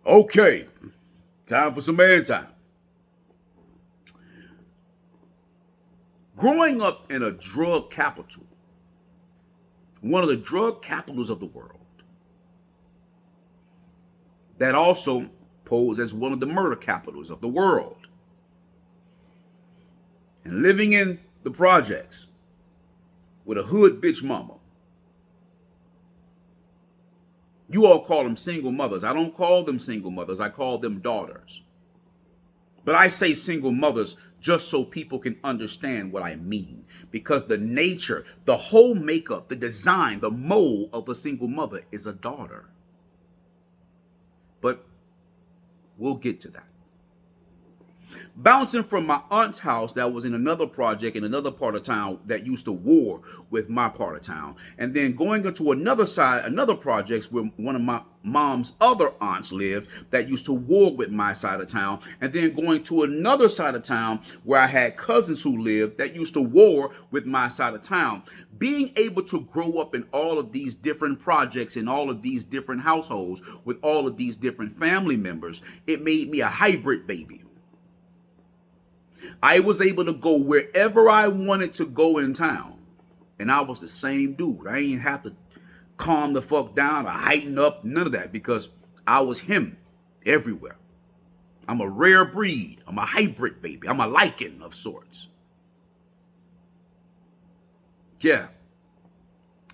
Okay, time for some man time. Growing up in a drug capital, one of the drug capitals of the world, that also posed as one of the murder capitals of the world, and living in the projects with a hood bitch mama. You all call them single mothers. I don't call them single mothers. I call them daughters. But I say single mothers just so people can understand what I mean. Because the nature, the whole makeup, the design, the mold of a single mother is a daughter. But we'll get to that. Bouncing from my aunt's house that was in another project in another part of town that used to war with my part of town, and then going into another projects where one of my mom's other aunts lived that used to war with my side of town, and then going to another side of town where I had cousins who lived that used to war with my side of town. Being able to grow up in all of these different projects in all of these different households with all of these different family members, it made me a hybrid baby. I was able to go wherever I wanted to go in town. And I was the same dude. I ain't have to calm the fuck down or heighten up, none of that, because I was him everywhere. I'm a rare breed. I'm a hybrid baby. I'm a lichen of sorts. Yeah.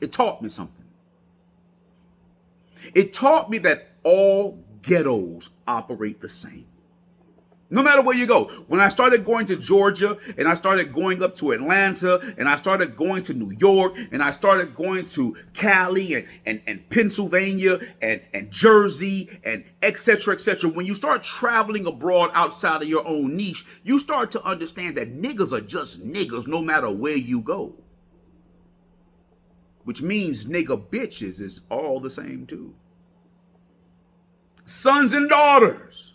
It taught me something. It taught me that all ghettos operate the same. No matter where you go. When I started going to Georgia and I started going up to Atlanta and I started going to New York and I started going to Cali and Pennsylvania and Jersey and et cetera, et cetera. When you start traveling abroad outside of your own niche, you start to understand that niggas are just niggas no matter where you go. Which means nigga bitches is all the same too. Sons and daughters.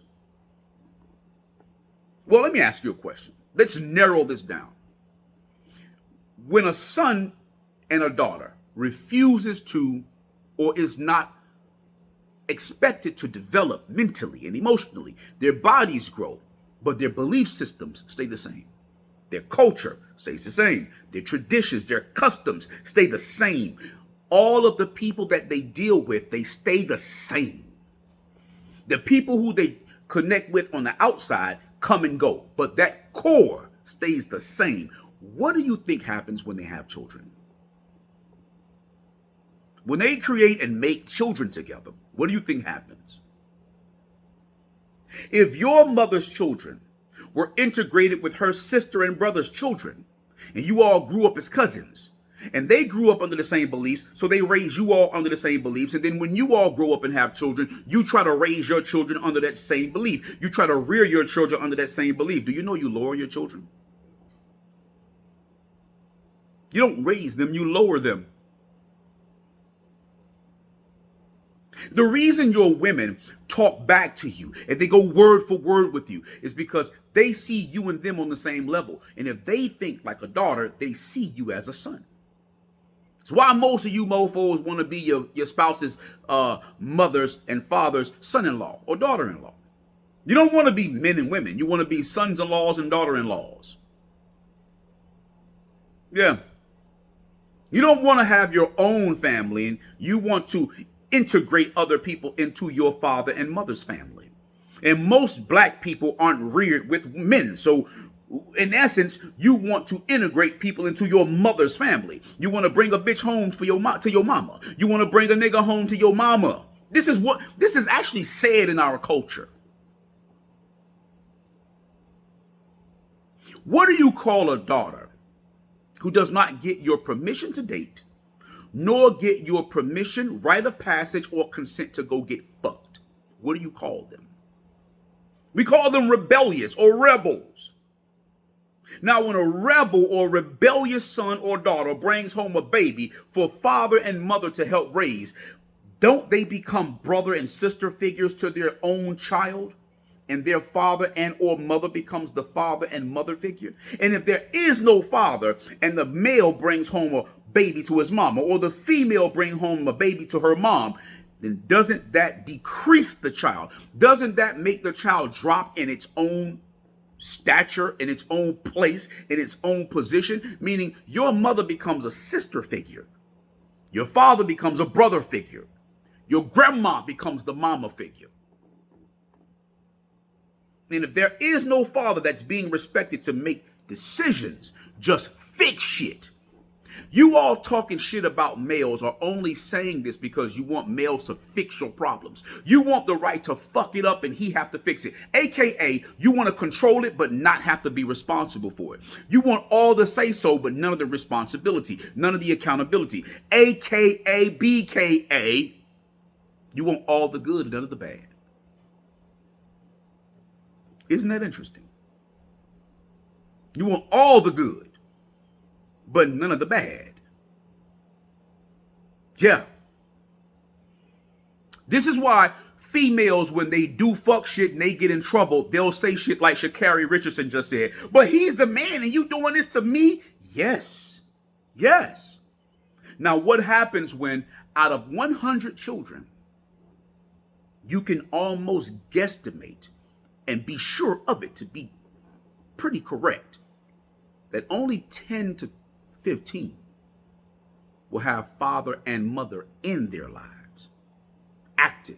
Well, let me ask you a question. Let's narrow this down. When a son and a daughter refuses to or is not expected to develop mentally and emotionally, their bodies grow, but their belief systems stay the same. Their culture stays the same. Their traditions, their customs stay the same. All of the people that they deal with, they stay the same. The people who they connect with on the outside come and go, but that core stays the same. What do you think happens when they have children? When they create and make children together, what do you think happens? If your mother's children were integrated with her sister and brother's children, and you all grew up as cousins, and they grew up under the same beliefs, so they raised you all under the same beliefs. And then when you all grow up and have children, you try to raise your children under that same belief. You try to rear your children under that same belief. Do you know you lower your children? You don't raise them, you lower them. The reason your women talk back to you and they go word for word with you is because they see you and them on the same level. And if they think like a daughter, they see you as a son. It's why most of you mofos want to be your spouse's mother's and father's son-in-law or daughter-in-law. You don't want to be men and women. You want to be sons-in-laws and daughter-in-laws. Yeah. You don't want to have your own family, and you want to integrate other people into your father and mother's family. And most black people aren't reared with men. So in essence, you want to integrate people into your mother's family. You want to bring a bitch home to your mama. You want to bring a nigga home to your mama. This is actually said in our culture. What do you call a daughter who does not get your permission to date, nor get your permission, rite of passage, or consent to go get fucked? What do you call them? We call them rebellious or rebels. Now, when a rebel or rebellious son or daughter brings home a baby for father and mother to help raise, don't they become brother and sister figures to their own child? And their father and or mother becomes the father and mother figure? And if there is no father and the male brings home a baby to his mama, or the female bring home a baby to her mom, then doesn't that decrease the child? Doesn't that make the child drop in its own stature, in its own place, in its own position? Meaning your mother becomes a sister figure. Your father becomes a brother figure. Your grandma becomes the mama figure. And if there is no father that's being respected to make decisions, just fix shit. You all talking shit about males are only saying this because you want males to fix your problems. You want the right to fuck it up and he have to fix it. AKA, you want to control it but not have to be responsible for it. You want all the say so but none of the responsibility, none of the accountability. AKA, BKA, you want all the good and none of the bad. Isn't that interesting? You want all the good, but none of the bad. Yeah. This is why females, when they do fuck shit and they get in trouble, they'll say shit like Sha'Carri Richardson just said, but he's the man and you doing this to me? Yes. Yes. Now, what happens when out of 100 children, you can almost guesstimate and be sure of it to be pretty correct that only 10 to 15 will have father and mother in their lives, active.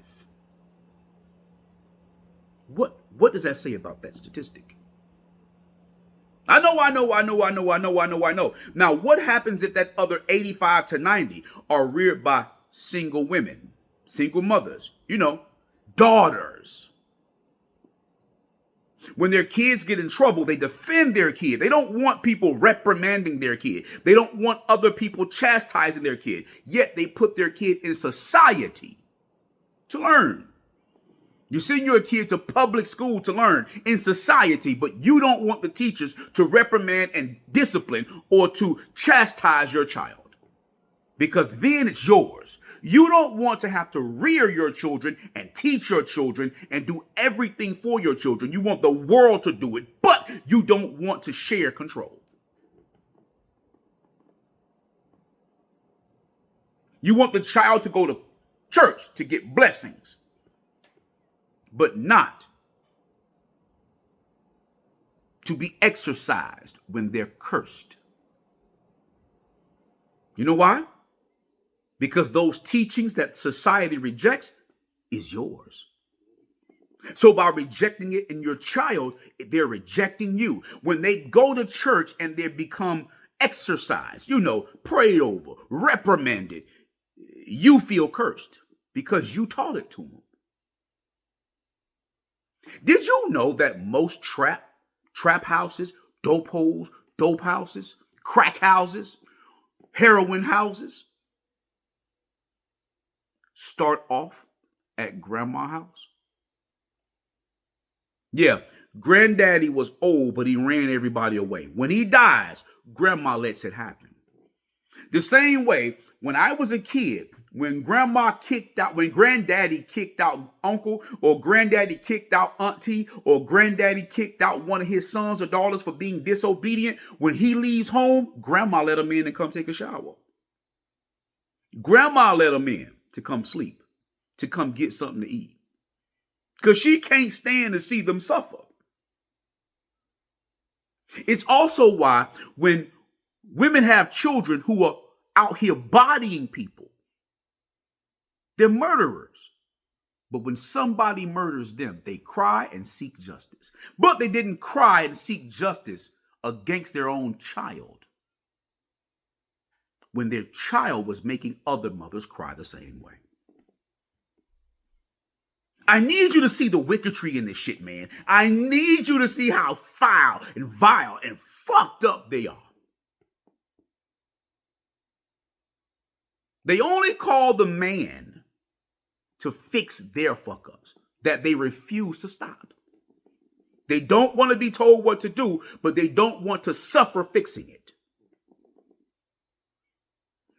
What does that say about that statistic? I know. Now, what happens if that other 85 to 90 are reared by single women, single mothers, daughters? When their kids get in trouble, they defend their kid. They don't want people reprimanding their kid. They don't want other people chastising their kid. Yet they put their kid in society to learn. You send your kid to public school to learn in society, but you don't want the teachers to reprimand and discipline or to chastise your child. Because then it's yours. You don't want to have to rear your children and teach your children and do everything for your children. You want the world to do it, but you don't want to share control. You want the child to go to church to get blessings, but not to be exercised when they're cursed. You know why? Because those teachings that society rejects is yours. So by rejecting it in your child, they're rejecting you. When they go to church and they become exercised, prayed over, reprimanded, you feel cursed because you taught it to them. Did you know that most trap houses, dope holes, dope houses, crack houses, heroin houses start off at grandma's house? Yeah, granddaddy was old, but he ran everybody away. When he dies, grandma lets it happen. The same way, when I was a kid, when granddaddy kicked out uncle, or granddaddy kicked out auntie, or granddaddy kicked out one of his sons or daughters for being disobedient, when he leaves home, grandma let him in and come take a shower. Grandma let him in to come sleep, to come get something to eat. Because she can't stand to see them suffer. It's also why when women have children who are out here bodying people, they're murderers. But when somebody murders them, they cry and seek justice. But they didn't cry and seek justice against their own child, when their child was making other mothers cry the same way. I need you to see the wickedry in this shit, man. I need you to see how foul and vile and fucked up they are. They only call the man to fix their fuck ups that they refuse to stop. They don't want to be told what to do, but they don't want to suffer fixing it.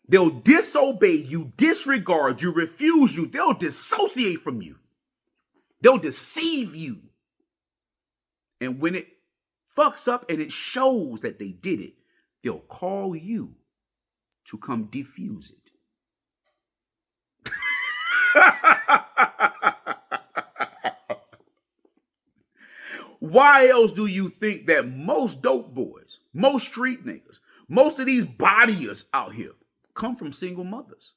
They'll disobey you, disregard you, refuse you. They'll dissociate from you. They'll deceive you. And when it fucks up and it shows that they did it, they'll call you to come defuse it. Why else do you think that most dope boys, most street niggas, most of these bodyers out here come from single mothers?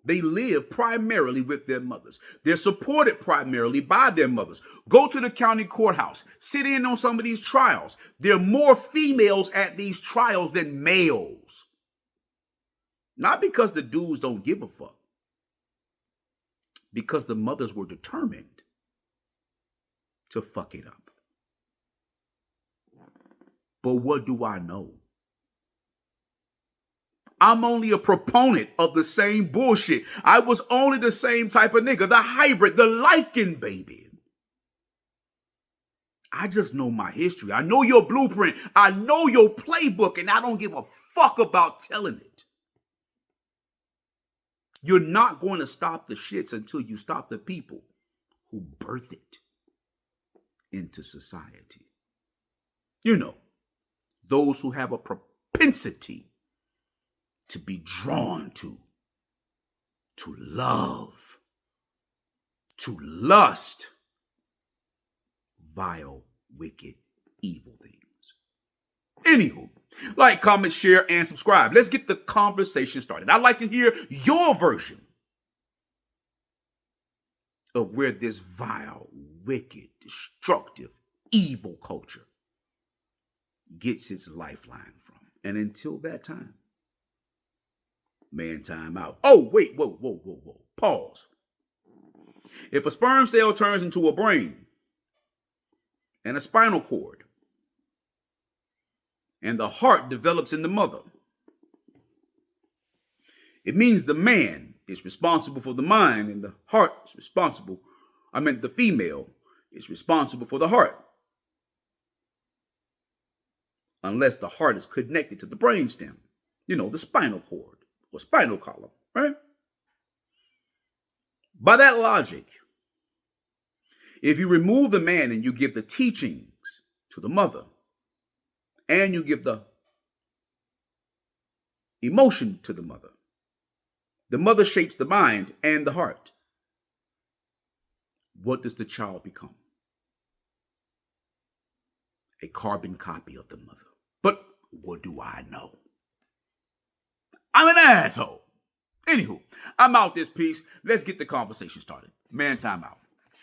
They live primarily with their mothers. They're supported primarily by their mothers. Go to the county courthouse, sit in on some of these trials. There are more females at these trials than males. Not because the dudes don't give a fuck, because the mothers were determined to fuck it up. But what do I know? I'm only a proponent of the same bullshit. I was only the same type of nigga, the hybrid, the lichen baby. I just know my history. I know your blueprint. I know your playbook, and I don't give a fuck about telling it. You're not going to stop the shits until you stop the people who birth it into society. You know, those who have a propensity to be drawn to love, to lust, vile, wicked, evil things. Anywho, like, comment, share, and subscribe. Let's get the conversation started. I'd like to hear your version of where this vile, wicked, destructive, evil culture gets its lifeline from. And until that time, man, time out. Oh, wait, whoa. Pause. If a sperm cell turns into a brain and a spinal cord, and the heart develops in the mother, it means the man is responsible for the mind and the heart is responsible. The female is responsible for the heart. Unless the heart is connected to the brainstem, the spinal cord or spinal column, right? By that logic, if you remove the man and you give the teachings to the mother, and you give the emotion to the mother shapes the mind and the heart. What does the child become? A carbon copy of the mother. But what do I know? I'm an asshole. Anywho, I'm out this piece. Let's get the conversation started. Man, time out.